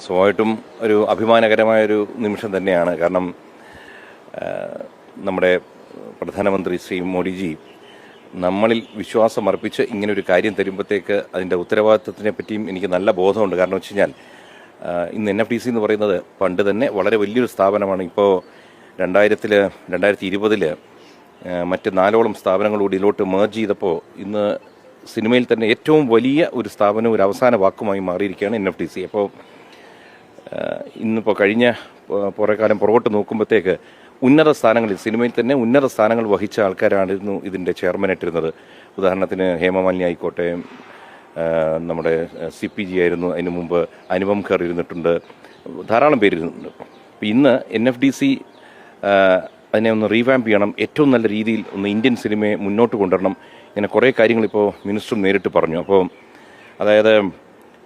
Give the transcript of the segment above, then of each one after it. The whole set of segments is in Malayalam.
സ്വാഭാവികമായിട്ടും ഒരു അഭിമാനകരമായൊരു നിമിഷം തന്നെയാണ്. കാരണം നമ്മുടെ പ്രധാനമന്ത്രി ശ്രീ മോഡിജി നമ്മളിൽ വിശ്വാസം അർപ്പിച്ച് ഇങ്ങനൊരു കാര്യം തരുമ്പോഴത്തേക്ക് അതിൻ്റെ ഉത്തരവാദിത്വത്തിനെ പറ്റിയും എനിക്ക് നല്ല ബോധമുണ്ട്. കാരണം വെച്ച് കഴിഞ്ഞാൽ ഇന്ന് NFDC എന്ന് പറയുന്നത് പണ്ട് തന്നെ വളരെ വലിയൊരു സ്ഥാപനമാണ്. ഇപ്പോൾ 2020 മറ്റ് 4ഓളം സ്ഥാപനങ്ങളോട് ഇതിലോട്ട് മേർജ് ചെയ്തപ്പോൾ ഇന്ന് സിനിമയിൽ തന്നെ ഏറ്റവും വലിയ ഒരു സ്ഥാപനം, ഒരു അവസാന വാക്കുമായി മാറിയിരിക്കുകയാണ് NFDC. അപ്പോൾ ഇന്നിപ്പോൾ കഴിഞ്ഞ കുറേ കാലം പുറകോട്ട് നോക്കുമ്പോഴത്തേക്ക് ഉന്നത സ്ഥാനങ്ങളിൽ, സിനിമയിൽ തന്നെ ഉന്നത സ്ഥാനങ്ങൾ വഹിച്ച ആൾക്കാരായിരുന്നു ഇതിൻ്റെ ചെയർമാനായിട്ടിരുന്നത്. ഉദാഹരണത്തിന് ഹേമമാലിനി ആയിക്കോട്ടെ, നമ്മുടെ CPG ആയിരുന്നു, അതിന് മുമ്പ് അനുപം ഖർ ഇരുന്നിട്ടുണ്ട്, ധാരാളം പേരിരുന്നുണ്ട്. അപ്പോൾ ഇന്ന് NFDC അതിനെ ഒന്ന് റീവാമ്പ് ചെയ്യണം, ഏറ്റവും നല്ല രീതിയിൽ ഒന്ന് ഇന്ത്യൻ സിനിമയെ മുന്നോട്ട് കൊണ്ടുവരണം. ഇങ്ങനെ കുറേ കാര്യങ്ങളിപ്പോൾ മിനിസ്റ്ററും നേരിട്ട് പറഞ്ഞു. അപ്പോൾ അതായത്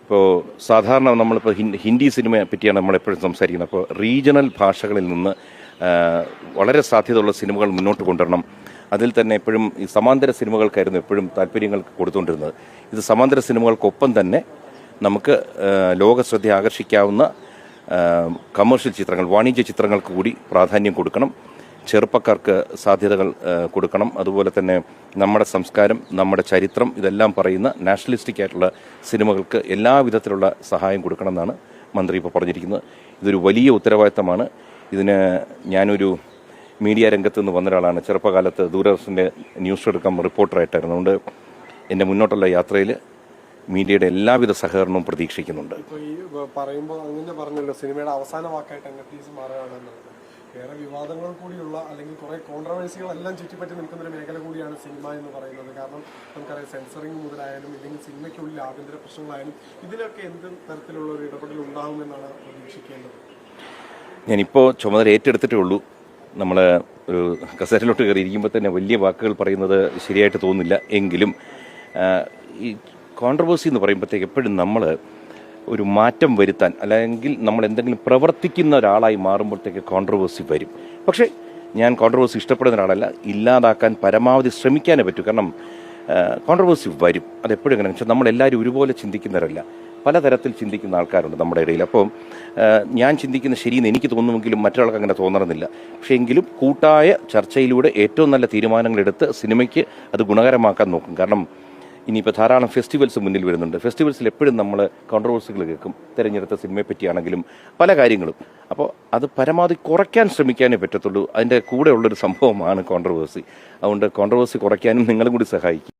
ഇപ്പോൾ സാധാരണ നമ്മളിപ്പോൾ ഹിന്ദി സിനിമയെ പറ്റിയാണ് നമ്മളെപ്പോഴും സംസാരിക്കുന്നത്. അപ്പോൾ റീജിയണൽ ഭാഷകളിൽ നിന്ന് വളരെ സാധ്യതയുള്ള സിനിമകൾ മുന്നോട്ട് കൊണ്ടുവരണം. അതിൽ തന്നെ എപ്പോഴും ഈ സമാന്തര സിനിമകൾക്കായിരുന്നു എപ്പോഴും താല്പര്യങ്ങൾ കൊടുത്തുകൊണ്ടിരുന്നത്. ഇത് സമാന്തര സിനിമകൾക്കൊപ്പം തന്നെ നമുക്ക് ലോകശ്രദ്ധ ആകർഷിക്കാവുന്ന കമേഴ്ഷ്യൽ ചിത്രങ്ങൾ, വാണിജ്യ ചിത്രങ്ങൾക്ക് കൂടി പ്രാധാന്യം കൊടുക്കണം. ചെറുപ്പക്കാർക്ക് സാധ്യതകൾ കൊടുക്കണം. അതുപോലെ തന്നെ നമ്മുടെ സംസ്കാരം, നമ്മുടെ ചരിത്രം ഇതെല്ലാം പറയുന്ന നാഷണലിസ്റ്റിക് ആയിട്ടുള്ള സിനിമകൾക്ക് എല്ലാവിധത്തിലുള്ള സഹായം കൊടുക്കണം എന്നാണ് മന്ത്രി ഇപ്പോൾ പറഞ്ഞിരിക്കുന്നത്. ഇതൊരു വലിയ ഉത്തരവാദിത്തമാണ്. ഇതിന് ഞാനൊരു മീഡിയ രംഗത്ത് നിന്ന് വന്ന ഒരാളാണ്. ചെറുപ്പകാലത്ത് ദൂരദർശൻ്റെ ന്യൂസ് എടുക്കാൻ റിപ്പോർട്ടറായിട്ടായിരുന്നു. അതുകൊണ്ട് എൻ്റെ മുന്നോട്ടുള്ള യാത്രയിൽ മീഡിയയുടെ എല്ലാവിധ സഹകരണവും പ്രതീക്ഷിക്കുന്നുണ്ട്. ഇപ്പോൾ ഈ പറയുമ്പോൾ അങ്ങനെ പറഞ്ഞല്ലോ, സിനിമയുടെ അവസാന വാക്കായിട്ട് NFDC മാറുകയാണെന്നുള്ളത് വേറെ വിവാദങ്ങൾ കൂടിയുള്ള അല്ലെങ്കിൽ കുറേ കോൺട്രവേഴ്സികളെല്ലാം ചുറ്റിപ്പറ്റി നിൽക്കുന്നൊരു മേഖല കൂടിയാണ് സിനിമ എന്ന് പറയുന്നത്. കാരണം നമുക്കറിയാം, സെൻസറിങ് മുതലായാലും ഇല്ലെങ്കിൽ സിനിമയ്ക്കുള്ളിൽ ആഭ്യന്തര പ്രശ്നങ്ങളായാലും ഇതിലൊക്കെ എന്ത് തരത്തിലുള്ള ഒരു ഇടപെടൽ ഉണ്ടാകുമെന്നാണ് പ്രതീക്ഷിക്കേണ്ടത്? ഞാനിപ്പോൾ ചുമതല ഏറ്റെടുത്തിട്ടേ ഉള്ളൂ. നമ്മൾ ഒരു കസേരയിലോട്ട് കയറി ഇരിക്കുമ്പോൾ തന്നെ വലിയ വാക്കുകൾ പറയുന്നത് ശരിയായിട്ട് തോന്നുന്നില്ല. എങ്കിലും ഈ കോൺട്രവേഴ്സി എന്ന് പറയുമ്പോഴത്തേക്ക് എപ്പോഴും നമ്മൾ ഒരു മാറ്റം വരുത്താൻ, അല്ലെങ്കിൽ നമ്മൾ എന്തെങ്കിലും പ്രവർത്തിക്കുന്ന ഒരാളായി മാറുമ്പോഴത്തേക്ക് കോൺട്രവേഴ്സി വരും. പക്ഷേ ഞാൻ കോൺട്രവേഴ്സി ഇഷ്ടപ്പെടുന്ന ഒരാളല്ല, ഇല്ലാതാക്കാൻ പരമാവധി ശ്രമിക്കാനേ പറ്റൂ. കാരണം കോൺട്രവേഴ്സി വരും, അതെപ്പോഴും എങ്ങനെ വെച്ചാൽ നമ്മളെല്ലാവരും ഒരുപോലെ ചിന്തിക്കുന്നവരല്ല, പലതരത്തിൽ ചിന്തിക്കുന്ന ആൾക്കാരുണ്ട് നമ്മുടെ ഇടയിൽ. അപ്പോൾ ഞാൻ ചിന്തിക്കുന്ന ശരിയെന്ന് എനിക്ക് തോന്നുമെങ്കിലും മറ്റൊരാൾക്ക് അങ്ങനെ തോന്നണമെന്നില്ല. പക്ഷേ എങ്കിലും കൂട്ടായ ചർച്ചയിലൂടെ ഏറ്റവും നല്ല തീരുമാനങ്ങളെടുത്ത് സിനിമയ്ക്ക് അത് ഗുണകരമാക്കാൻ നോക്കും. കാരണം ഇനിയിപ്പോൾ ധാരാളം ഫെസ്റ്റിവൽസ് മുന്നിൽ വരുന്നുണ്ട്. ഫെസ്റ്റിവൽസിൽ എപ്പോഴും നമ്മൾ കോൺട്രവേഴ്സികൾ കേൾക്കും, തിരഞ്ഞെടുത്ത സിനിമയെ പറ്റിയാണെങ്കിലും പല കാര്യങ്ങളും. അപ്പോൾ അത് പരമാവധി കുറയ്ക്കാൻ ശ്രമിക്കാനേ പറ്റത്തുള്ളൂ. അതിൻ്റെ കൂടെ ഉള്ളൊരു സംഭവമാണ് കോൺട്രവേഴ്സി. അതുകൊണ്ട് കോൺട്രവേഴ്സി കുറയ്ക്കാനും നിങ്ങളും കൂടി സഹായിക്കും.